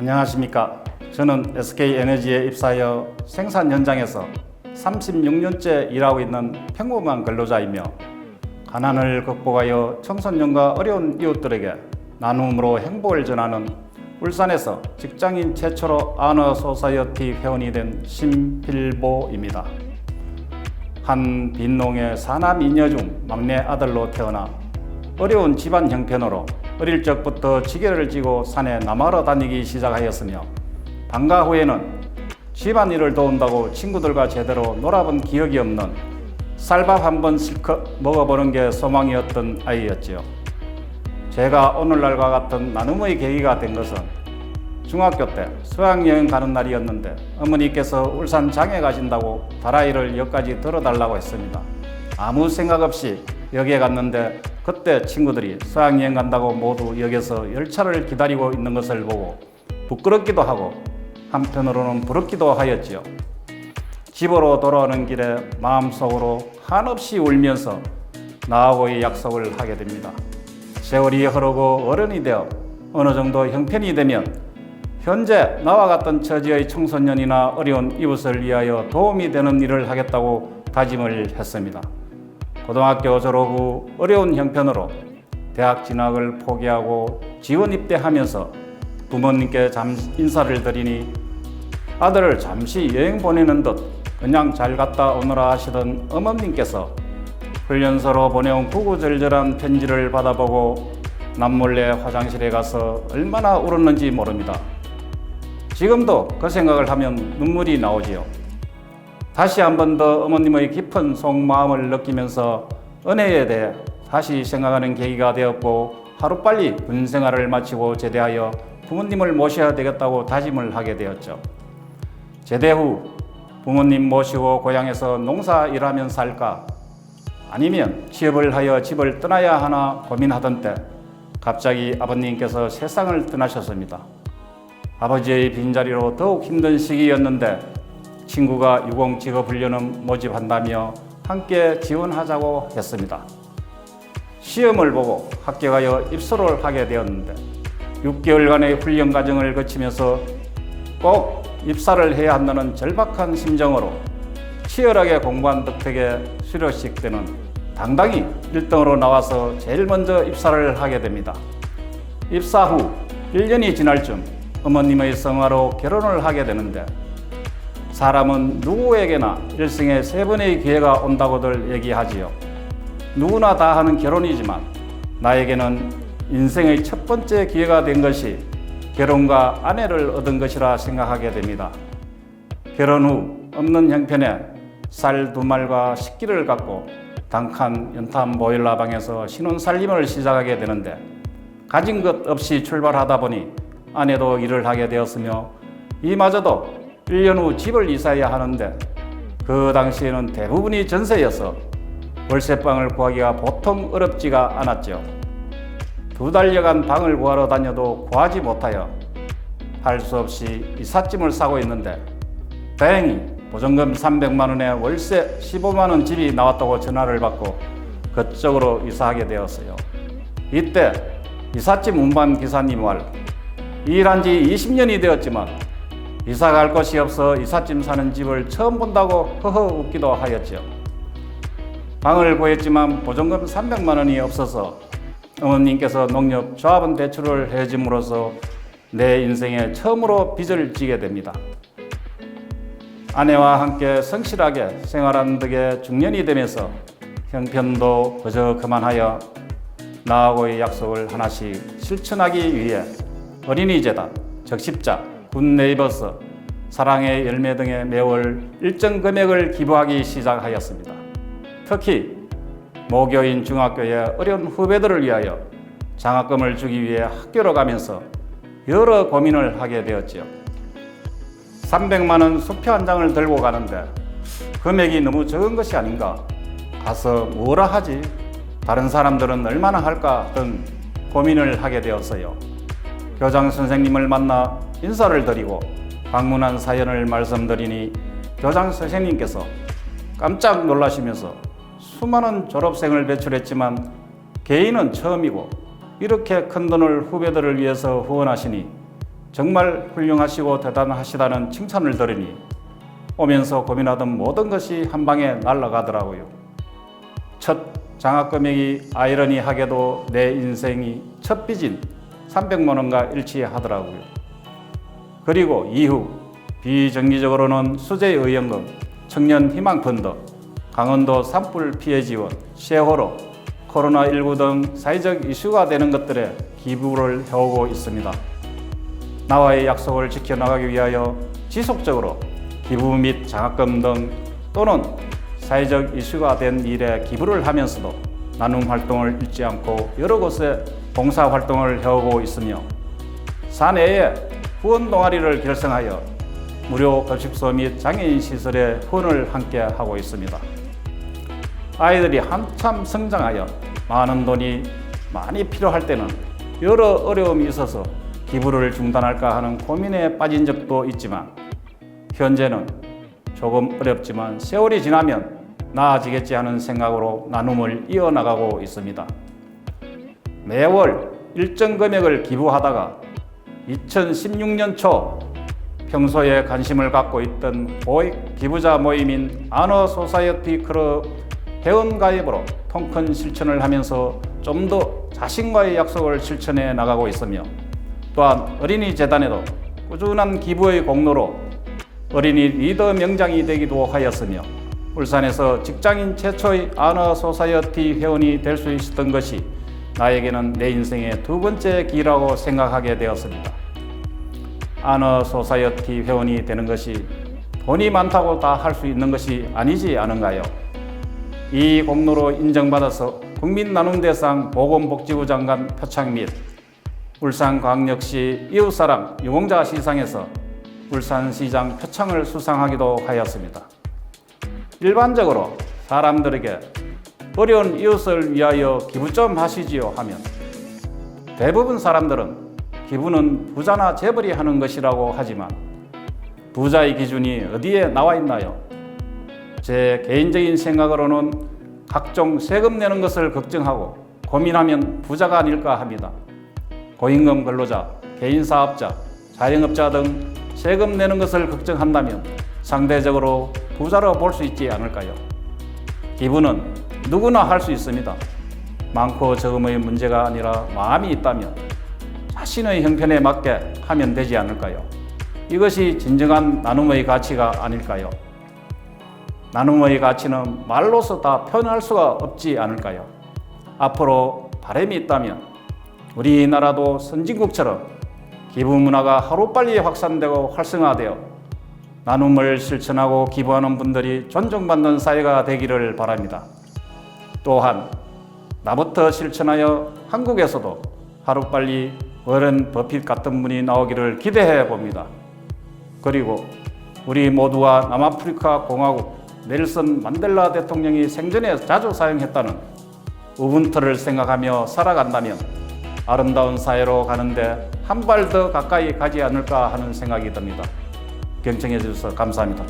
안녕하십니까. 저는 SK에너지에 입사하여 생산 현장에서 36년째 일하고 있는 평범한 근로자이며 가난을 극복하여 청소년과 어려운 이웃들에게 나눔으로 행복을 전하는 울산에서 직장인 최초로 아너 소사이어티 회원이 된 심필보입니다. 한 빈농의 사남 이녀 중 막내 아들로 태어나 어려운 집안 형편으로 어릴 적부터 지게를 지고 산에 나무하러 다니기 시작하였으며 방과 후에는 집안일을 도운다고 친구들과 제대로 놀아본 기억이 없는 쌀밥 한 번 실컷 먹어보는 게 소망이었던 아이였지요. 제가 오늘날과 같은 나눔의 계기가 된 것은 중학교 때 수학여행 가는 날이었는데 어머니께서 울산 장에 가신다고 다라이를 역까지 들어달라고 했습니다. 아무 생각 없이 역에 갔는데 그때 친구들이 수학여행 간다고 모두 역에서 열차를 기다리고 있는 것을 보고 부끄럽기도 하고 한편으로는 부럽기도 하였지요. 집으로 돌아오는 길에 마음속으로 한없이 울면서 나하고의 약속을 하게 됩니다. 세월이 흐르고 어른이 되어 어느 정도 형편이 되면 현재 나와 같은 처지의 청소년이나 어려운 이웃을 위하여 도움이 되는 일을 하겠다고 다짐을 했습니다. 고등학교 졸업 후 어려운 형편으로 대학 진학을 포기하고 지원 입대하면서 부모님께 인사를 드리니 아들을 잠시 여행 보내는 듯 그냥 잘 갔다 오너라 하시던 어머님께서 훈련소로 보내온 구구절절한 편지를 받아보고 남몰래 화장실에 가서 얼마나 울었는지 모릅니다. 지금도 그 생각을 하면 눈물이 나오지요. 다시 한 번 더 어머님의 깊은 속마음을 느끼면서 은혜에 대해 다시 생각하는 계기가 되었고 하루빨리 군 생활을 마치고 제대하여 부모님을 모셔야 되겠다고 다짐을 하게 되었죠. 제대 후 부모님 모시고 고향에서 농사 일하면 살까 아니면 취업을 하여 집을 떠나야 하나 고민하던 때 갑자기 아버님께서 세상을 떠나셨습니다. 아버지의 빈자리로 더욱 힘든 시기였는데 친구가 유공 직업훈련을 모집한다며 함께 지원하자고 했습니다. 시험을 보고 합격하여 입소를 하게 되었는데 6개월간의 훈련 과정을 거치면서 꼭 입사를 해야 한다는 절박한 심정으로 치열하게 공부한 덕택에 수료식 때는 당당히 1등으로 나와서 제일 먼저 입사를 하게 됩니다. 입사 후 1년이 지날 쯤 어머님의 성화로 결혼을 하게 되는데 사람은 누구에게나 일생에 3번의 기회가 온다고들 얘기하지요. 누구나 다 하는 결혼이지만 나에게는 인생의 첫 번째 기회가 된 것이 결혼과 아내를 얻은 것이라 생각하게 됩니다. 결혼 후 없는 형편에 쌀 2말과 식기를 갖고 단칸 연탄 보일러 방에서 신혼살림을 시작하게 되는데 가진 것 없이 출발하다 보니 아내도 일을 하게 되었으며 이마저도 1년 후 집을 이사해야 하는데 그 당시에는 대부분이 전세여서 월세방을 구하기가 보통 어렵지가 않았죠. 2달여간 방을 구하러 다녀도 구하지 못하여 할 수 없이 이삿짐을 싸고 있는데 다행히 보증금 300만 원에 월세 15만 원 집이 나왔다고 전화를 받고 그쪽으로 이사하게 되었어요. 이때 이삿짐 운반 기사님 말 일한 지 20년이 되었지만 이사 갈 곳이 없어 이삿짐 사는 집을 처음 본다고 허허 웃기도 하였죠. 방을 구했지만 보증금 300만 원이 없어서 어머님께서 농협 조합원 대출을 해줌으로써 내 인생에 처음으로 빚을 지게 됩니다. 아내와 함께 성실하게 생활한 덕에 중년이 되면서 형편도 그저 그만하여 나하고의 약속을 하나씩 실천하기 위해 어린이재단, 적십자, 굿네이버스, 사랑의 열매 등에 매월 일정 금액을 기부하기 시작하였습니다. 특히 모교인 중학교의 어려운 후배들을 위하여 장학금을 주기 위해 학교로 가면서 여러 고민을 하게 되었지요. 300만 원 수표 한 장을 들고 가는데 금액이 너무 적은 것이 아닌가? 가서 뭐라 하지? 다른 사람들은 얼마나 할까? 등 고민을 하게 되었어요. 교장 선생님을 만나 인사를 드리고 방문한 사연을 말씀드리니 교장 선생님께서 깜짝 놀라시면서 수많은 졸업생을 배출했지만 개인은 처음이고 이렇게 큰 돈을 후배들을 위해서 후원하시니 정말 훌륭하시고 대단하시다는 칭찬을 들으니 오면서 고민하던 모든 것이 한 방에 날아가더라고요. 첫 장학 금액이 아이러니하게도 내 인생이 첫 빚인 300만 원과 일치하더라고요. 그리고 이후 비정기적으로는 수재의연금, 청년희망펀드, 강원도 산불 피해 지원, 세월호, 코로나19 등 사회적 이슈가 되는 것들에 기부를 해오고 있습니다. 나와의 약속을 지켜나가기 위하여 지속적으로 기부 및 장학금 등 또는 사회적 이슈가 된 일에 기부를 하면서도 나눔 활동을 잊지 않고 여러 곳에 봉사 활동을 해오고 있으며 사내에 후원 동아리를 결성하여 무료 급식소 및 장애인 시설에 후원을 함께 하고 있습니다. 아이들이 한참 성장하여 많은 돈이 많이 필요할 때는 여러 어려움이 있어서 기부를 중단할까 하는 고민에 빠진 적도 있지만 현재는 조금 어렵지만 세월이 지나면 나아지겠지 하는 생각으로 나눔을 이어나가고 있습니다. 매월 일정 금액을 기부하다가 2016년 초 평소에 관심을 갖고 있던 고액 기부자 모임인 아너 소사이어티 클럽 회원 가입으로 통큰 실천을 하면서 좀 더 자신과의 약속을 실천해 나가고 있으며 또한 어린이 재단에도 꾸준한 기부의 공로로 어린이 리더 명장이 되기도 하였으며 울산에서 직장인 최초의 아너 소사이어티 회원이 될 수 있었던 것이 나에게는 내 인생의 두 번째 길이라고 생각하게 되었습니다. 아너 소사이어티 회원이 되는 것이 돈이 많다고 다 할 수 있는 것이 아니지 않은가요? 이 공로로 인정받아서 국민나눔대상 보건복지부 장관 표창 및 울산광역시 이웃사랑 유공자 시상에서 울산시장 표창을 수상하기도 하였습니다. 일반적으로 사람들에게 어려운 이웃을 위하여 기부 좀 하시지요 하면 대부분 사람들은 기부는 부자나 재벌이 하는 것이라고 하지만 부자의 기준이 어디에 나와 있나요? 제 개인적인 생각으로는 각종 세금 내는 것을 걱정하고 고민하면 부자가 아닐까 합니다. 고임금 근로자, 개인사업자, 자영업자 등 세금 내는 것을 걱정한다면 상대적으로 부자로 볼 수 있지 않을까요? 기부는 누구나 할 수 있습니다. 많고 적음의 문제가 아니라 마음이 있다면 자신의 형편에 맞게 하면 되지 않을까요? 이것이 진정한 나눔의 가치가 아닐까요? 나눔의 가치는 말로서 다 표현할 수가 없지 않을까요? 앞으로 바람이 있다면 우리나라도 선진국처럼 기부 문화가 하루빨리 확산되고 활성화되어 나눔을 실천하고 기부하는 분들이 존중받는 사회가 되기를 바랍니다. 또한 나부터 실천하여 한국에서도 하루빨리 워런 버핏 같은 분이 나오기를 기대해 봅니다. 그리고 우리 모두가 남아프리카 공화국 넬슨 만델라 대통령이 생전에 자주 사용했다는 우분투를 생각하며 살아간다면 아름다운 사회로 가는데 한 발 더 가까이 가지 않을까 하는 생각이 듭니다. 경청해 주셔서 감사합니다.